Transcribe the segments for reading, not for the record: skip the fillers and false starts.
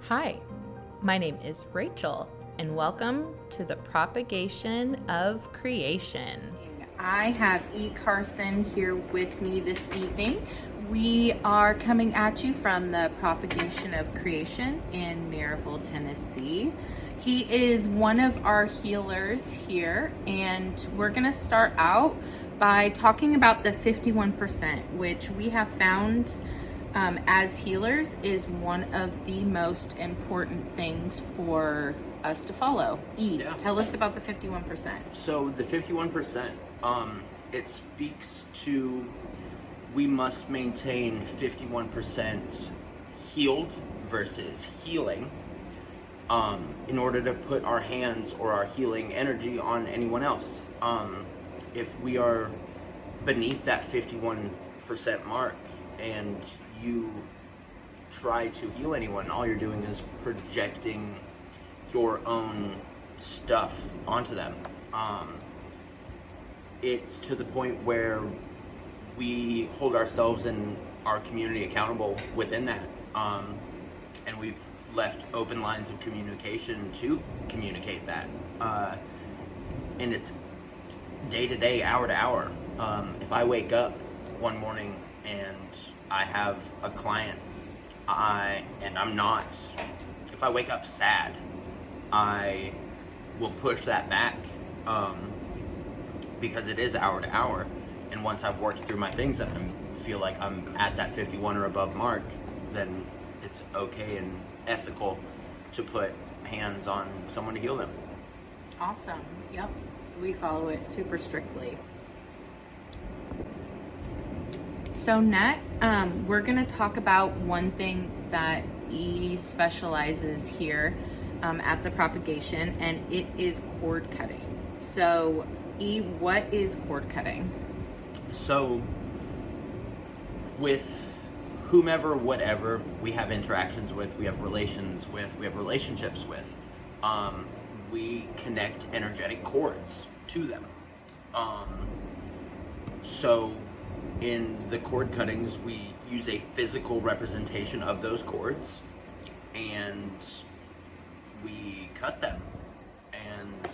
Hi, my name is Rachel, and welcome to the propagation of creation. I have Carson here with me this evening. We are coming at you from the Propagation of Creation in Maryville, Tennessee. He is one of our healers here, and we're going to start out by talking about the 51%, which we have found as healers is one of the most important things for us to follow. Tell us about the 51%. So the 51%, it speaks to we must maintain 51% healed versus healing in order to put our hands or our healing energy on anyone else. If we are beneath that 51% mark and you try to heal anyone, all you're doing is projecting your own stuff onto them. It's to the point where we hold ourselves and our community accountable within that. And we've left open lines of communication to communicate that. And it's day to day, hour to hour. If I wake up one morning and I have a client, if I wake up sad, I will push that back because it is hour to hour. And once I've worked through my things and I feel like I'm at that 51 or above mark, then it's okay and ethical to put hands on someone to heal them. Awesome. Yep. We follow it super strictly. So next, we're going to talk about one thing that E specializes here at the propagation, and it is cord cutting. So E, what is cord cutting? So with whomever, whatever we have interactions with, we have relations with, we have relationships with, we connect energetic cords to them. So in the cord cuttings, we use a physical representation of those cords and we cut them. And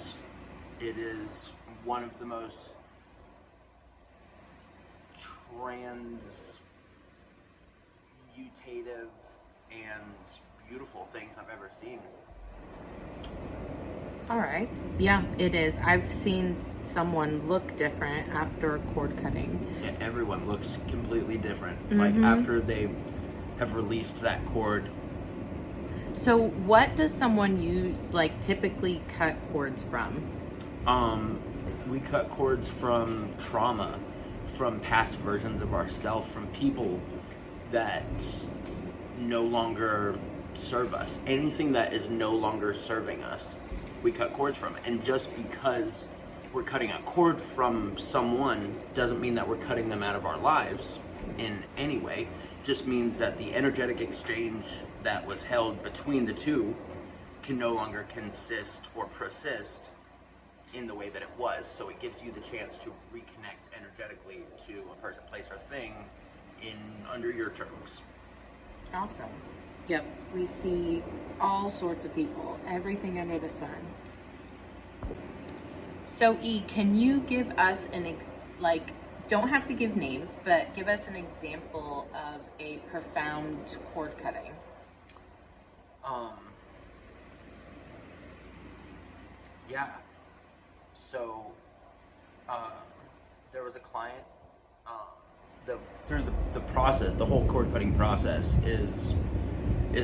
it is one of the most transmutative and beautiful things I've ever seen. All right. Yeah, it is. I've seen someone look different after a cord cutting. Yeah, everyone looks completely different. Like after they have released that cord. So what does someone use, like, typically cut cords from? We cut cords from trauma, from past versions of ourselves, from people that no longer serve us. Anything that is no longer serving us, we cut cords from. And just because we're cutting a cord from someone doesn't mean that we're cutting them out of our lives in any way. Just means that the energetic exchange that was held between the two can no longer consist or persist in the way that it was. So it gives you the chance to reconnect energetically to a person, place, or thing in under your terms. Awesome. Yep, we see all sorts of people, everything under the sun. So E, can you give us don't have to give names, but give us an example of a profound cord cutting? Yeah. So, there was a client, through the process, the whole cord cutting process is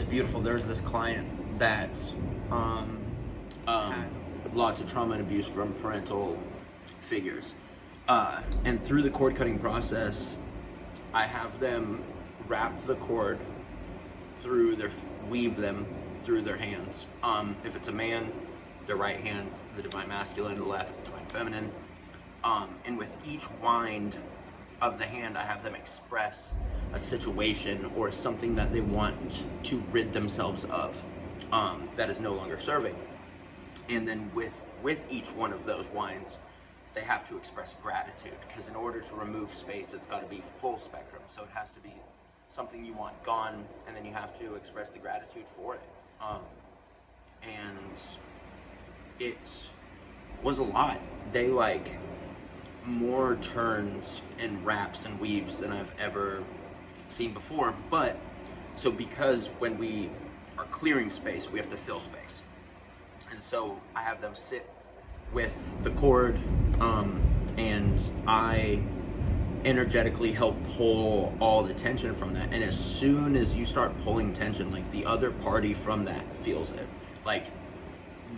beautiful. There's this client that lots of trauma and abuse from parental figures. And through the cord cutting process, I have them wrap the cord weave them through their hands. If it's a man, their right hand, the divine masculine, the left, divine feminine. And with each wind of the hand, I have them express a situation or something that they want to rid themselves of that is no longer serving. And then with each one of those winds, they have to express gratitude, because in order to remove space, it's got to be full spectrum. So it has to be something you want gone, and then you have to express the gratitude for it. And it was a lot. They like more turns and wraps and weaves than I've ever seen before. But so because when we are clearing space, we have to fill space, and so I have them sit with the cord, and I energetically help pull all the tension from that. And as soon as you start pulling tension, like the other party from that feels it. Like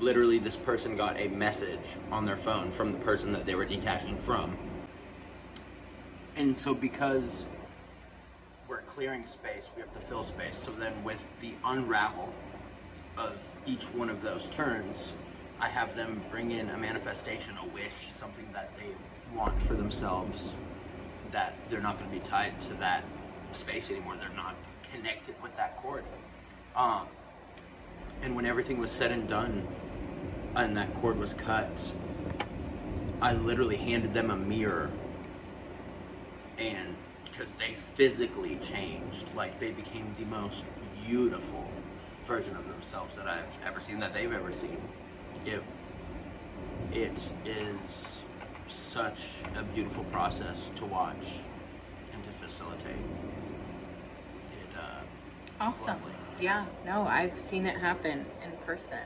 literally this person got a message on their phone from the person that they were detaching from. And so because we're clearing space, we have to fill space. So then with the unravel of each one of those turns, I have them bring in a manifestation, a wish, something that they want for themselves, that they're not going to be tied to that space anymore. They're not connected with that cord. And when everything was said and done and that cord was cut, I literally handed them a mirror, and because they physically changed, like they became the most beautiful version of themselves that I've ever seen, that they've ever seen. It is such a beautiful process to watch and to facilitate. Awesome. Lovely. Yeah, no, I've seen it happen in person.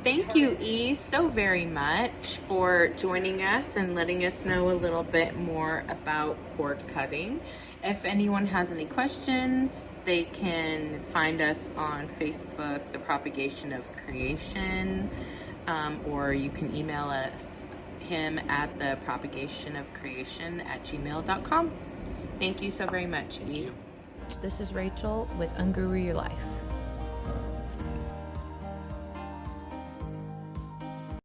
Thank you, E, so very much for joining us and letting us know a little bit more about cord cutting. If anyone has any questions, they can find us on Facebook, The Propagation of Creation, or you can email him at thepropagationofcreation@gmail.com. Thank you so very much, E. This is Rachel with Unguru Your Life.